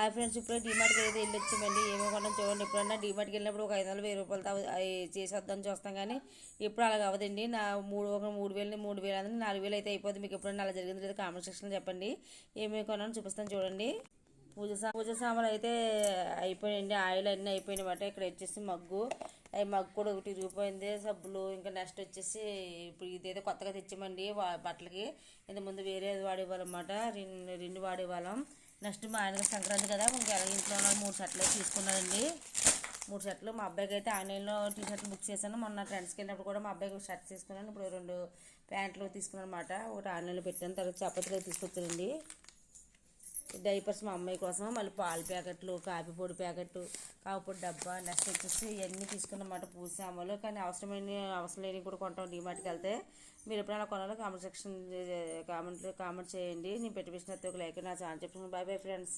Hi friends, ఇప్పుడే డీమార్ట్కి అయితే వెళ్ళి వచ్చామండి. ఏమో కొన్నాం చూడండి. ఎప్పుడన్నా డీమార్ట్కి వెళ్ళినప్పుడు ఒక 500 1000 రూపాయలతో చేసేద్దామని చూస్తాం, కానీ ఇప్పుడు అలాగ అవ్వదండి. నా ఒక 3000 అంటే 4000 అయితే అయిపోతుంది. మీకు ఎప్పుడన్నా అలా జరిగింది లేదా కామెంట్ సెక్షన్లో చెప్పండి. ఏమేమి కొన్నాను చూపిస్తాను చూడండి. పూజ సామాన్లు అయితే అయిపోయాయండి. ఆయిల్ అన్నీ అయిపోయినాయి. ఇక్కడ వచ్చేసి మగ్గు కూడా ఒకటి ఇరిగిపోయింది. సబ్బులు ఇంకా నెక్స్ట్ వచ్చేసి ఇప్పుడు ఇదేదో కొత్తగా తెచ్చామండి బట్టలకి. ఇంతకుముందు వేరేది వాడేవాళ్ళమాట, రెండు వాడేవాళ్ళం. నెక్స్ట్ మా ఆయన సంక్రాంతి కదా, ఇంకా ఇంట్లో 3 షర్ట్లు తీసుకున్నానండి. 3 షర్ట్లు. మా అబ్బాయికి అయితే ఆన్లైన్లో టీ షర్ట్లు బుక్ చేశాను. మొన్న ఫ్రెండ్స్కి వెళ్ళినప్పుడు కూడా మా అబ్బాయికి షర్ట్ తీసుకున్నాను. ఇప్పుడు 2 ప్యాంట్లు తీసుకున్నాను అనమాట. ఒకటి ఆన్లైన్లో పెట్టాను, తర్వాత చపాతీలో తీసుకొచ్చానండి. డైపర్స్ మా అమ్మాయి కోసం, మళ్ళీ పాల ప్యాకెట్లు, కాఫీ పొడి ప్యాకెట్, కాఫీ డబ్బా, నెక్స్ట్ వచ్చేసి ఇవన్నీ తీసుకున్నమాట పూజ సామాన్లు. కానీ అవసరం లేని కూడా కొంటాం డీమార్ట్కి వెళ్తే. మీరు ఎప్పుడైనా కొనాలో కామెంట్ సెక్షన్ కామెంట్ చేయండి. నేను పెట్టిన ఒక లైక్, నా ఛానల్ చెప్తున్నాను. By bye friends.